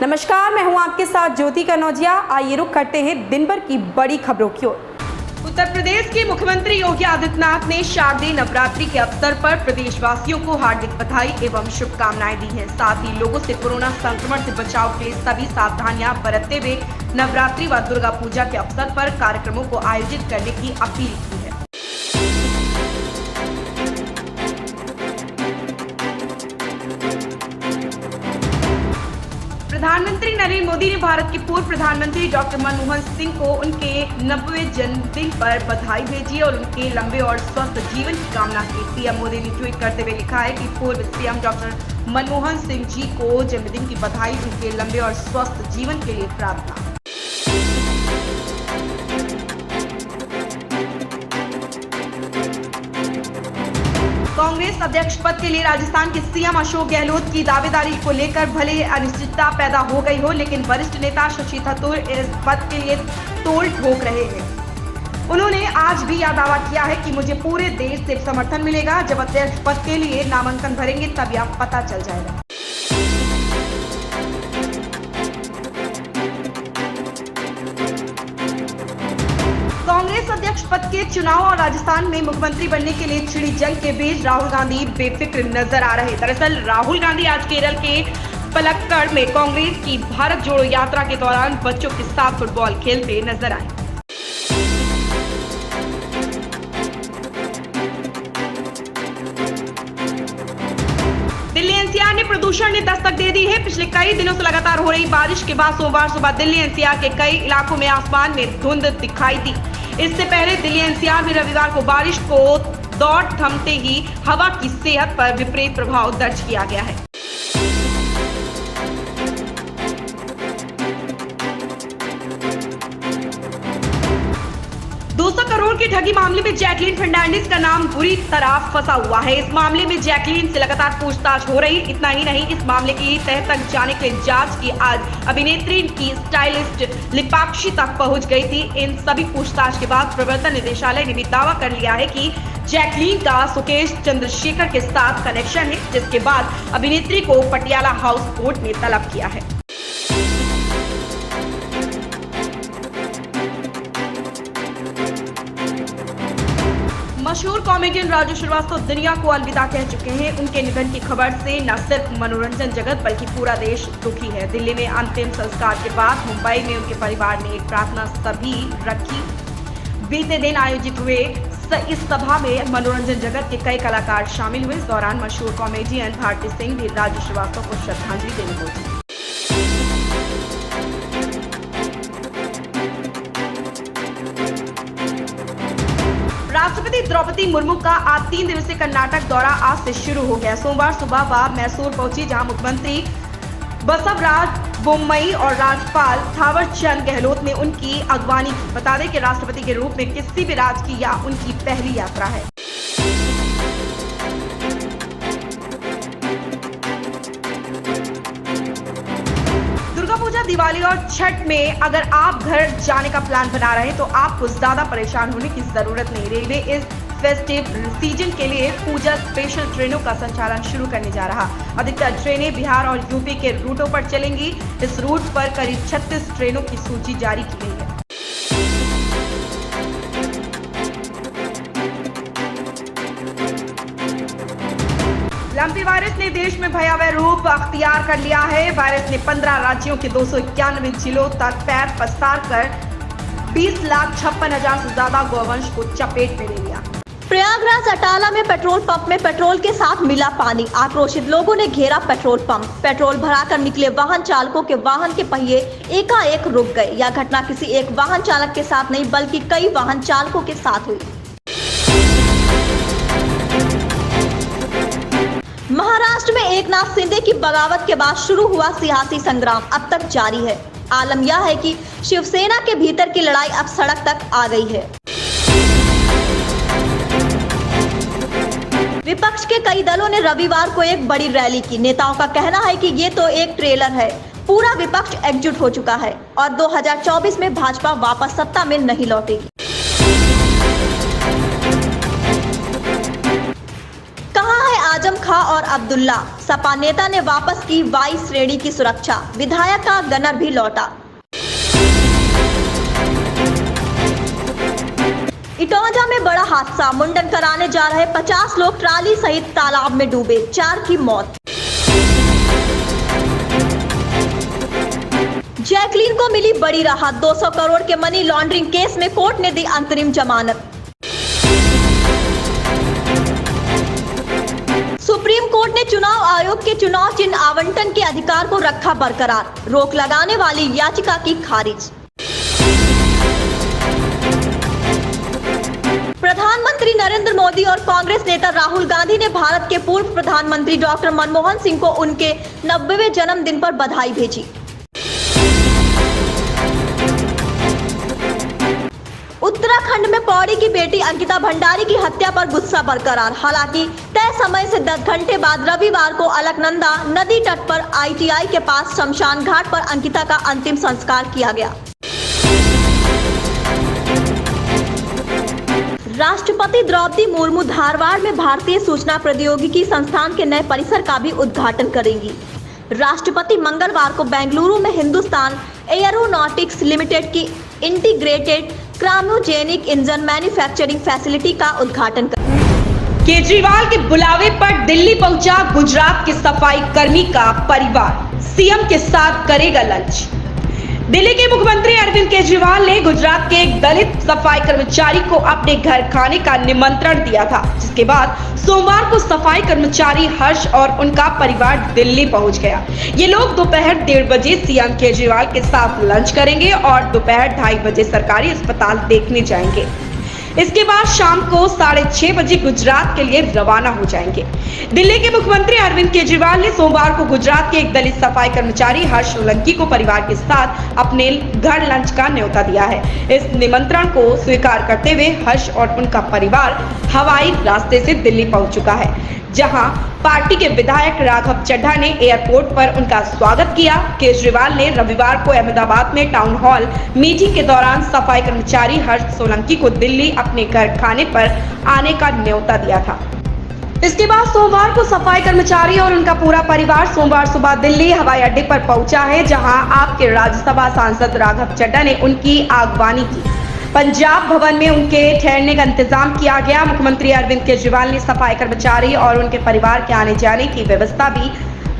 नमस्कार, मैं हूं आपके साथ ज्योति कनौजिया। आइए रुक करते हैं दिन भर की बड़ी खबरों की ओर। उत्तर प्रदेश के मुख्यमंत्री योगी आदित्यनाथ ने शारदीय नवरात्रि के अवसर पर प्रदेशवासियों को हार्दिक बधाई एवं शुभकामनाएं दी हैं। साथ ही लोगों से कोरोना संक्रमण से बचाव के लिए सभी सावधानियां बरतते हुए नवरात्रि व दुर्गा पूजा के अवसर पर कार्यक्रमों को आयोजित करने की अपील की है। प्रधानमंत्री नरेंद्र मोदी ने भारत के पूर्व प्रधानमंत्री डॉक्टर मनमोहन सिंह को उनके 90वें जन्मदिन पर बधाई भेजी और उनके लंबे और स्वस्थ जीवन की कामना की। पीएम मोदी ने ट्वीट करते हुए लिखा है कि पूर्व सीएम डॉक्टर मनमोहन सिंह जी को जन्मदिन की बधाई, उनके लंबे और स्वस्थ जीवन के लिए प्रार्थना। कांग्रेस अध्यक्ष पद के लिए राजस्थान के सीएम अशोक गहलोत की दावेदारी को लेकर भले अनिश्चितता पैदा हो गई हो, लेकिन वरिष्ठ नेता शशि थरूर इस पद के लिए तोड़ ठोक रहे हैं। उन्होंने आज भी यह दावा किया है कि मुझे पूरे देश से समर्थन मिलेगा। जब अध्यक्ष पद के लिए नामांकन भरेंगे तब यह पता चल जाएगा। कांग्रेस अध्यक्ष पद के चुनाव और राजस्थान में मुख्यमंत्री बनने के लिए छिड़ी जंग के बीच राहुल गांधी बेफिक्र नजर आ रहे। दरअसल राहुल गांधी आज केरल के पलक्कड़ में कांग्रेस की भारत जोड़ो यात्रा के दौरान बच्चों के साथ फुटबॉल खेलते नजर आए। दिल्ली एनसीआर ने प्रदूषण ने दस्तक दे दी है। पिछले कई दिनों से लगातार हो रही बारिश के बाद सोमवार सुबह दिल्ली एनसीआर के कई इलाकों में आसमान में धुंध दिखाई दी। इससे पहले दिल्ली एनसीआर में रविवार को बारिश को दौर थमते ही हवा की सेहत पर विपरीत प्रभाव दर्ज किया गया है। करोड़ की ठगी मामले में जैकलीन फर्नांडिस का नाम बुरी तरह फंसा हुआ है। इस मामले में जैकलीन से लगातार पूछताछ हो रही। इतना ही नहीं, इस मामले की तह तक जाने के लिए जांच की आज अभिनेत्री की स्टाइलिस्ट लिपाक्षी तक पहुंच गई थी। इन सभी पूछताछ के बाद प्रवर्तन निदेशालय ने भी दावा कर लिया है कि जैकलीन का सुकेश चंद्रशेखर के साथ कनेक्शन है, जिसके बाद अभिनेत्री को पटियाला हाउस कोर्ट ने तलब किया है। मशहूर कॉमेडियन राजू श्रीवास्तव दुनिया को अलविदा कह चुके हैं। उनके निधन की खबर से न सिर्फ मनोरंजन जगत बल्कि पूरा देश दुखी है। दिल्ली में अंतिम संस्कार के बाद मुंबई में उनके परिवार ने एक प्रार्थना सभा रखी। बीते दिन आयोजित हुए इस सभा में मनोरंजन जगत के कई कलाकार शामिल हुए। इस दौरान मशहूर कॉमेडियन भारती सिंह भी राजू श्रीवास्तव को श्रद्धांजलि देने पहुंची। राष्ट्रपति द्रौपदी मुर्मू का आज 3 दिवसीय कर्नाटक दौरा आज से शुरू हो गया। सोमवार सुबह वह मैसूर पहुंची, जहां मुख्यमंत्री बसवराज बोम्मई और राज्यपाल थावरचंद गहलोत ने उनकी अगवानी की। बता दें कि राष्ट्रपति के रूप में किसी भी राज्य की यह उनकी पहली यात्रा है। पूजा, दिवाली और छठ में अगर आप घर जाने का प्लान बना रहे हैं तो आपको ज्यादा परेशान होने की जरूरत नहीं। रेलवे इस फेस्टिव सीजन के लिए पूजा स्पेशल ट्रेनों का संचालन शुरू करने जा रहा। अधिकतर ट्रेनें बिहार और यूपी के रूटों पर चलेंगी। इस रूट पर करीब 36 ट्रेनों की सूची जारी की गई है। लंपी वायरस ने देश में भयावह रूप अख्तियार कर लिया है। वायरस ने 15 राज्यों के 291 जिलों तक पैर पसार कर 20,56,000 से ज्यादा गौवंश को चपेट में ले लिया। प्रयागराज अटाला में पेट्रोल पंप में पेट्रोल के साथ मिला पानी। आक्रोशित लोगों ने घेरा पेट्रोल पंप। पेट्रोल भराकर निकले वाहन चालकों के वाहन के पहिए एकाएक रुक गए। यह घटना किसी एक वाहन चालक के साथ नहीं बल्कि कई वाहन चालकों के साथ हुई। महाराष्ट्र में एकनाथ शिंदे की बगावत के बाद शुरू हुआ सियासी संग्राम अब तक जारी है। आलम यह है कि शिवसेना के भीतर की लड़ाई अब सड़क तक आ गई है। विपक्ष के कई दलों ने रविवार को एक बड़ी रैली की। नेताओं का कहना है कि ये तो एक ट्रेलर है, पूरा विपक्ष एकजुट हो चुका है और 2024 में भाजपा वापस सत्ता में नहीं लौटेगी। कहाँ है आजम खान खां और अब्दुल्ला। सपा नेता ने वापस की वाई श्रेणी की सुरक्षा, विधायक का गनर भी लौटा। इटौंजा में बड़ा हादसा, मुंडन कराने जा रहे 50 लोग ट्राली सहित तालाब में डूबे, 4 की मौत। जैकलीन को मिली बड़ी राहत, 200 करोड़ के मनी लॉन्ड्रिंग केस में कोर्ट ने दी अंतरिम जमानत। सुप्रीम कोर्ट ने चुनाव आयोग के चुनाव चिन्ह आवंटन के अधिकार को रखा बरकरार, रोक लगाने वाली याचिका की खारिज। प्रधानमंत्री नरेंद्र मोदी और कांग्रेस नेता राहुल गांधी ने भारत के पूर्व प्रधानमंत्री डॉक्टर मनमोहन सिंह को उनके 90वें जन्मदिन पर बधाई भेजी। उत्तराखंड में पौड़ी की बेटी अंकिता भंडारी की हत्या पर गुस्सा बरकरार, हालांकि तय समय से 10 घंटे बाद रविवार को अलकनंदा नदी तट पर ITI के पास शमशान घाट पर अंकिता का अंतिम संस्कार किया गया। राष्ट्रपति द्रौपदी मुर्मू धारवाड़ में भारतीय सूचना प्रौद्योगिकी संस्थान के नए परिसर का भी उद्घाटन करेंगी। राष्ट्रपति मंगलवार को बेंगलुरु में हिंदुस्तान एयरोनॉटिक्स लिमिटेड की integrated cryogenic engine manufacturing facility का उद्घाटन करेंगे। केजरीवाल के बुलावे पर दिल्ली पहुंचा गुजरात के सफाई कर्मी का परिवार, सीएम के साथ करेगा लंच। दिल्ली के मुख्यमंत्री अरविंद केजरीवाल ने गुजरात के एक दलित सफाई कर्मचारी को अपने घर खाने का निमंत्रण दिया था, जिसके बाद सोमवार को सफाई कर्मचारी हर्ष और उनका परिवार दिल्ली पहुंच गया। ये लोग दोपहर 1:30 बजे सीएम केजरीवाल के साथ लंच करेंगे और दोपहर 2:30 बजे सरकारी अस्पताल देखने जाएंगे। इसके बाद शाम को 6:30 बजे गुजरात के लिए रवाना हो जाएंगे। दिल्ली के मुख्यमंत्री अरविंद केजरीवाल ने सोमवार को गुजरात के एक दलित सफाई कर्मचारी हर्ष सोलंकी को परिवार के साथ अपने घर लंच का न्योता दिया है। इस निमंत्रण को स्वीकार करते हुए हर्ष और उनका परिवार हवाई रास्ते से दिल्ली पहुंच चुका है, जहां पार्टी के विधायक राघव चड्ढा ने एयरपोर्ट पर उनका स्वागत किया। केजरीवाल ने रविवार को अहमदाबाद में टाउन हॉल मीटिंग के दौरान सफाई कर्मचारी हर्ष सोलंकी को दिल्ली अपने घर खाने पर आने का न्योता दिया था। इसके बाद सोमवार को सफाई कर्मचारी और उनका पूरा परिवार सोमवार सुबह दिल्ली हवाई अड्डे पर पहुंचा है, जहां आपके राज्यसभा सांसद राघव चड्ढा ने उनकी आगवानी की। पंजाब भवन में उनके ठहरने का इंतजाम किया गया। मुख्यमंत्री अरविंद केजरीवाल ने सफाई कर्मचारी और उनके परिवार के आने जाने की व्यवस्था भी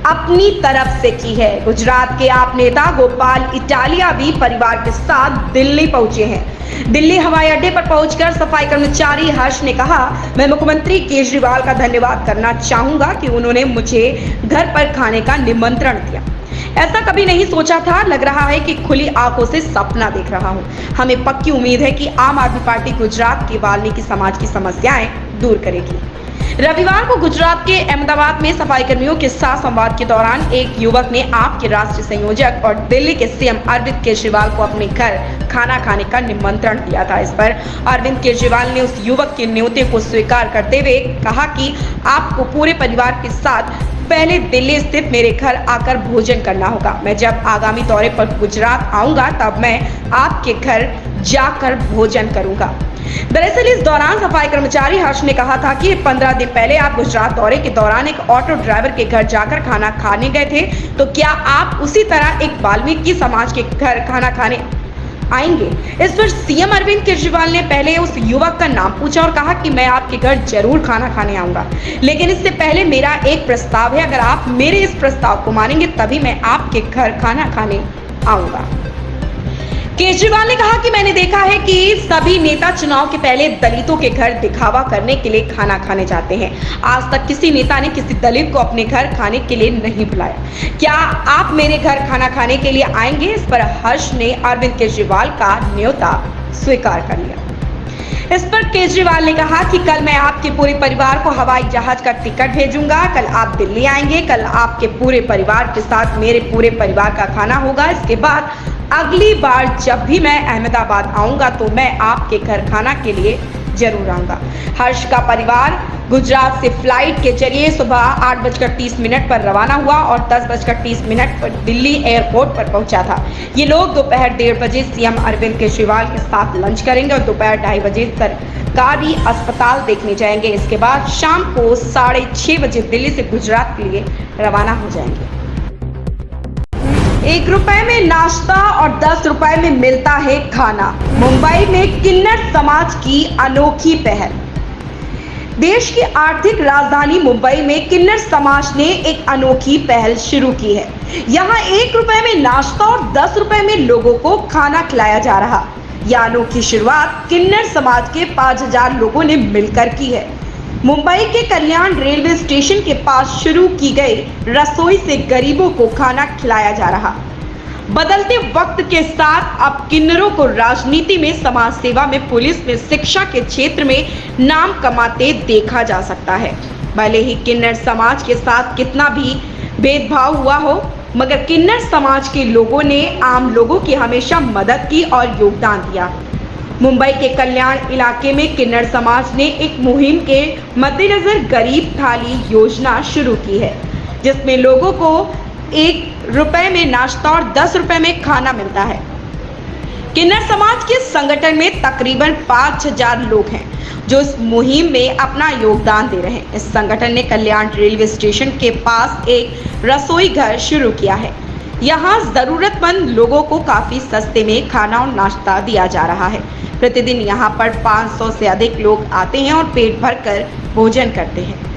अपनी तरफ से की है। गुजरात के आप नेता गोपाल इटालिया भी परिवार के साथ दिल्ली पहुंचे हैं। दिल्ली हवाई अड्डे पर पहुंचकर सफाई कर्मचारी हर्ष ने कहा, मैं मुख्यमंत्री केजरीवाल का धन्यवाद करना चाहूंगा कि उन्होंने मुझे घर पर खाने का निमंत्रण दिया। ऐसा कभी नहीं सोचा था, लग रहा है कि खुली आंखों से सपना देख रहा हूं। हमें पक्की उम्मीद है कि आम आदमी पार्टी गुजरात के वाल्मीकि समाज की समस्याएं दूर करेगी। रविवार को गुजरात के अहमदाबाद में सफाई कर्मियों के साथ संवाद के दौरान एक युवक ने आप के राष्ट्रीय संयोजक और दिल्ली के सीएम अरविंद केजरीवाल को अपने घर खाना खाने का निमंत्रण दिया था। इस पर अरविंद केजरीवाल ने उस युवक के न्योते को स्वीकार करते हुए कहा कि आपको पूरे परिवार के साथ पहले दिल्ली स्थित मेरे घर आकर भोजन करना होगा। मैं जब आगामी दौरे पर गुजरात आऊंगा तब मैं आपके घर जाकर भोजन करूंगा। दरअसल इस दौरान सफाई कर्मचारी हर्ष ने कहा था कि 15 दिन पहले आप गुजरात दौरे के दौरान एक ऑटो ड्राइवर के घर जाकर खाना खाने गए थे, तो क्या आप उसी तरह एक वाल्मीकि समाज के घर खाना खाने आएंगे? इस पर सीएम अरविंद केजरीवाल ने पहले उस युवक का नाम पूछा और कहा कि मैं आपके घर जरूर खाना खाने आऊंगा, लेकिन इससे पहले मेरा एक प्रस्ताव है। अगर आप मेरे इस प्रस्ताव को मानेंगे तभी मैं आपके घर खाना खाने आऊंगा। केजरीवाल ने कहा कि मैंने देखा है कि सभी नेता चुनाव के पहले दलितों के घर दिखावा करने के लिए खाना खाने जाते हैं। आज तक किसी नेता ने किसी दलित को अपने घर खाने के लिए नहीं बुलाया। क्या आप मेरे घर खाना खाने के लिए आएंगे? इस पर हर्ष ने अरविंद केजरीवाल का न्योता स्वीकार कर लिया। इस पर केजरीवाल ने कहा कि कल मैं आपके पूरे परिवार को हवाई जहाज का टिकट भेजूंगा। कल आप दिल्ली आएंगे, कल आपके पूरे परिवार के साथ मेरे पूरे परिवार का खाना होगा। इसके बाद अगली बार जब भी मैं अहमदाबाद आऊंगा तो मैं आपके घर खाना के लिए जरूर आऊंगा। हर्ष का परिवार गुजरात से फ्लाइट के जरिए सुबह 8:30 पर रवाना हुआ और 10:30 पर दिल्ली एयरपोर्ट पर पहुंचा था। ये लोग दोपहर 1:30 बजे सीएम अरविंद केजरीवाल के साथ लंच करेंगे और दोपहर 2:30 बजे सरकारी अस्पताल देखने जाएंगे। इसके बाद शाम को 6:30 बजे दिल्ली से गुजरात के लिए रवाना हो जाएंगे। 1 रुपए में नाश्ता और 10 रुपए में मिलता है खाना। मुंबई में किन्नर समाज की अनोखी पहल। देश की आर्थिक राजधानी मुंबई में किन्नर समाज ने एक अनोखी पहल शुरू की है। यहाँ 1 रुपए में नाश्ता और 10 रुपए में लोगों को खाना खिलाया जा रहा। यह अनोखी शुरुआत किन्नर समाज के 5000 लोगों ने मिलकर की है। मुंबई के कल्याण रेलवे स्टेशन के पास शुरू की गई रसोई से गरीबों को खाना खिलाया जा रहा। बदलते वक्त के साथ अब किन्नरों को राजनीति में, समाज सेवा में, पुलिस में, शिक्षा के क्षेत्र में नाम कमाते देखा जा सकता है। भले ही किन्नर समाज के साथ कितना भी भेदभाव हुआ हो, मगर किन्नर समाज के लोगों ने आम लोगों की हमेशा मदद की और योगदान दिया। मुंबई के कल्याण इलाके में किन्नर समाज ने एक मुहिम के मद्देनजर गरीब थाली योजना शुरू की है, जिसमें लोगों को 1 रुपए में नाश्ता और 10 रुपए में खाना मिलता है। किन्नर समाज के संगठन में तकरीबन 5000 लोग हैं जो इस मुहिम में अपना योगदान दे रहे हैं। इस संगठन ने कल्याण रेलवे स्टेशन के पास एक रसोई घर शुरू किया है। यहाँ जरूरतमंद लोगों को काफी सस्ते में खाना और नाश्ता दिया जा रहा है। प्रतिदिन यहाँ पर 500 से अधिक लोग आते हैं और पेट भरकर भोजन करते हैं।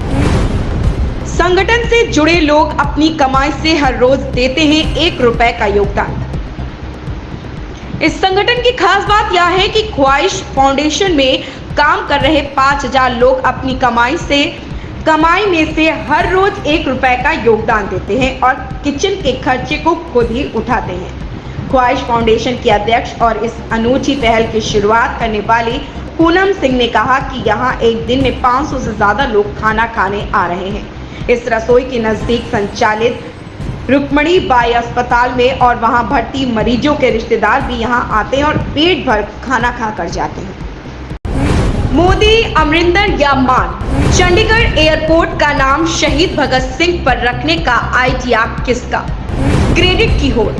संगठन से जुड़े लोग अपनी कमाई से हर रोज देते हैं 1 रुपए का योगदान। इस संगठन की खास बात यह है कि ख्वाहिश फाउंडेशन में काम कर रहे 5000 लोग अपनी कमाई में से हर रोज 1 रुपए का योगदान देते हैं और किचन के खर्चे को खुद ही उठाते हैं। ख्वाहिश फाउंडेशन के अध्यक्ष और इस अनूठी पहल की शुरुआत करने वाली पूनम सिंह ने कहा कि यहाँ एक दिन में 500 से ज्यादा लोग खाना खाने आ रहे हैं। इस रसोई के नजदीक संचालित रुक्मणी बाई अस्पताल में और वहां भर्ती मरीजों के रिश्तेदार भी यहां आते हैं और पेट भर खाना खाकर जाते हैं। मोदी, अमरिंदर या मान, चंडीगढ़ एयरपोर्ट का नाम शहीद भगत सिंह पर रखने का आइडिया किसका? क्रेडिट की होड़।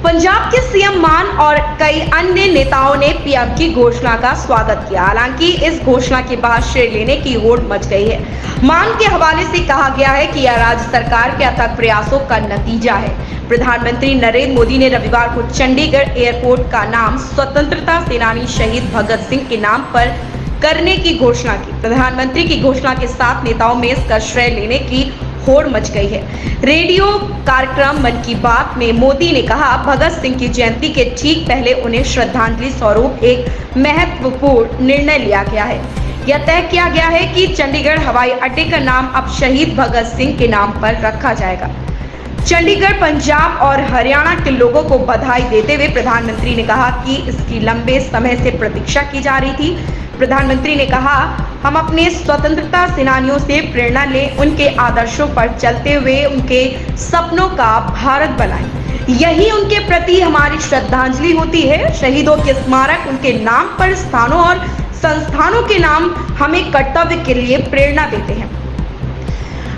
पंजाब के सीएम मान और कई अन्य नेताओं ने पीएम की घोषणा का स्वागत किया। हालांकि इस घोषणा के बाद श्रेय लेने की होड़ मच गई है। मान के हवाले से कहा गया है कि यह राज्य सरकार के अथक प्रयासों का नतीजा है। प्रधानमंत्री नरेंद्र मोदी ने रविवार को चंडीगढ़ एयरपोर्ट का नाम स्वतंत्रता सेनानी शहीद भगत सिंह के नाम पर करने की घोषणा की। प्रधानमंत्री की घोषणा के साथ नेताओं में इसका श्रेय लेने की होड़ मच गई है। रेडियो कार्यक्रम मन की बात में मोदी ने कहा, भगत सिंह की जयंती के ठीक पहले उन्हें श्रद्धांजलि स्वरूप एक महत्वपूर्ण निर्णय लिया गया है। यह तय किया गया है कि चंडीगढ़ हवाई अड्डे का नाम अब शहीद भगत सिंह के नाम पर रखा जाएगा। चंडीगढ़, पंजाब और हरियाणा के लोगों को बधाई देते हुए प्रधानमंत्री ने कहा कि इसकी लंबे समय से प्रतीक्षा की जा रही थी। प्रधानमंत्री ने कहा, हम अपने स्वतंत्रता सेनानियों से प्रेरणा लें, उनके आदर्शों पर चलते हुए उनके सपनों का भारत बनाएं। यही उनके प्रति हमारी श्रद्धांजलि होती है। शहीदों के स्मारक, उनके नाम पर स्थानों और संस्थानों के नाम हमें कर्तव्य के लिए प्रेरणा देते हैं।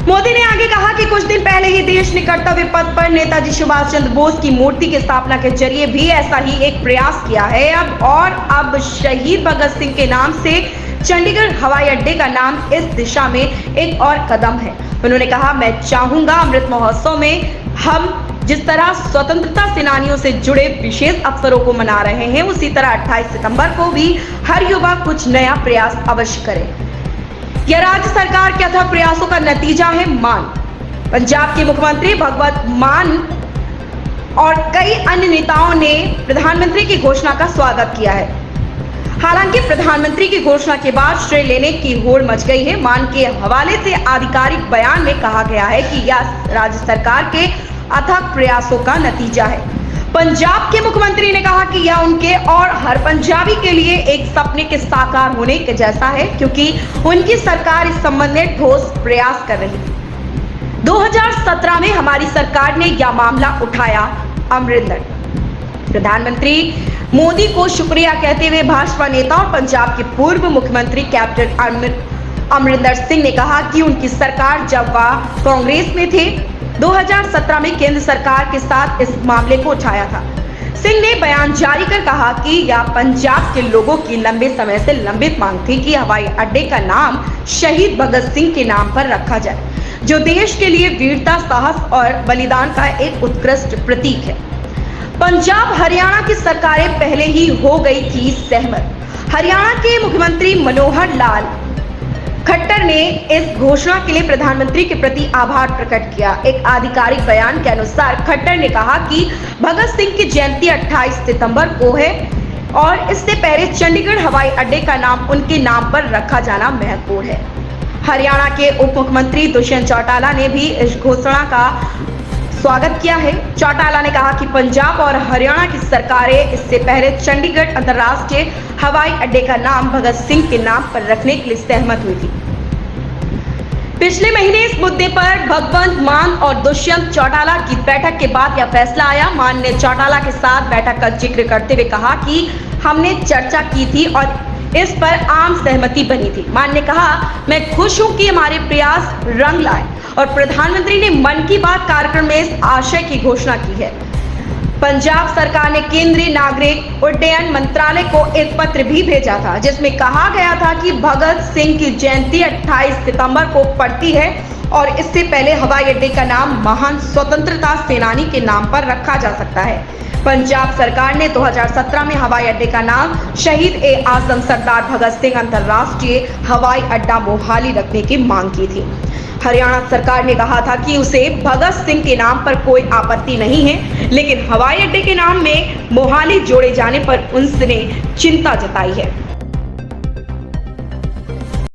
मोदी ने आगे कहा कि कुछ दिन पहले ही देश ने कर्तव्य पथ पर नेताजी सुभाष चंद्र बोस की मूर्ति की स्थापना के जरिए भी ऐसा ही एक प्रयास किया है। अब शहीद भगत सिंह के नाम से चंडीगढ़ हवाई अड्डे का नाम इस दिशा में एक और कदम है। उन्होंने कहा, मैं चाहूंगा अमृत महोत्सव में हम जिस तरह स्वतंत्रता सेनानियों से जुड़े विशेष अवसरों को मना रहे हैं, उसी तरह 28 सितंबर को भी हर युवा कुछ नया प्रयास अवश्य करे। यह राज्य सरकार के अथक प्रयासों का नतीजा है। मान, पंजाब के मुख्यमंत्री भगवंत मान और कई अन्य नेताओं ने प्रधानमंत्री की घोषणा का स्वागत किया है। हालांकि प्रधानमंत्री की घोषणा के बाद श्रेय लेने की होड़ मच गई है। मान के हवाले से आधिकारिक बयान में कहा गया है कि यह राज्य सरकार के अथक प्रयासों का नतीजा है। पंजाब के मुख्यमंत्री ने कहा कि यह उनके और हर पंजाबी के लिए एक सपने के साकार होने के जैसा है, क्योंकि उनकी सरकार इस संबंध में ठोस प्रयास कर रही थी। 2017 में हमारी सरकार ने यह मामला उठाया। अमरिंदर। प्रधानमंत्री मोदी को शुक्रिया कहते हुए भाजपा नेता और पंजाब के पूर्व मुख्यमंत्री कैप्टन अमरिंदर सिंह ने कहा कि उनकी सरकार जब वह कांग्रेस में थे 2017 में केंद्र सरकार के साथ इस मामले को उठाया था। सिंह ने बयान जारी कर कहा कि यह पंजाब के लोगों की लंबे समय से लंबित मांग थी कि हवाई अड्डे का नाम शहीद भगत सिंह के नाम पर रखा जाए, जो देश के लिए वीरता, साहस और बलिदान का एक उत्कृष्ट प्रतीक है। पंजाब हरियाणा की सरकारें पहले ही हो गई थी सहमत। हरियाणा के मुख्यमंत्री मनोहर लाल खट्टर ने इस घोषणा के लिए प्रधानमंत्री के प्रति आभार प्रकट किया। एक आधिकारिक बयान के अनुसार खट्टर ने कहा कि भगत सिंह की जयंती 28 सितंबर को है और इससे पहले चंडीगढ़ हवाई अड्डे का नाम उनके नाम पर रखा जाना महत्वपूर्ण है। हरियाणा के उप मुख्यमंत्री दुष्यंत चौटाला ने भी इस घोषणा का स्वागत किया है। चौटाला ने कहा कि पंजाब और हरियाणा की सरकारें इससे पहले चंडीगढ़ अंतर्राष्ट्रीय हवाई अड्डे का नाम भगत सिंह के नाम पर रखने के लिए सहमत हुई थी। पिछले महीने इस मुद्दे पर भगवंत मान और दुष्यंत चौटाला की बैठक के बाद यह फैसला आया। मान ने चौटाला के साथ बैठक का जिक्र करते हुए कहा कि हमने चर्चा की थी और इस पर आम सहमति बनी थी। मान ने कहा, मैं खुश हूं कि हमारे प्रयास रंग लाए और प्रधानमंत्री ने मन की बात कार्यक्रम में इस आशय की घोषणा की है। पंजाब सरकार ने केंद्रीय नागरिक उड्डयन मंत्रालय को एक पत्र भी भेजा था, जिसमें कहा गया था कि भगत सिंह की जयंती 28 सितंबर को पड़ती है और इससे पहले हवाई अड्डे का नाम महान स्वतंत्रता सेनानी के नाम पर रखा जा सकता है। पंजाब सरकार ने 2017 में हवाई अड्डे का नाम शहीद ए आजम सरदार भगत सिंह अंतर्राष्ट्रीय हवाई अड्डा मोहाली रखने की मांग की थी। हरियाणा सरकार ने कहा था कि उसे भगत सिंह के नाम पर कोई आपत्ति नहीं है, लेकिन हवाई अड्डे के नाम में मोहाली जोड़े जाने पर उसने चिंता जताई है।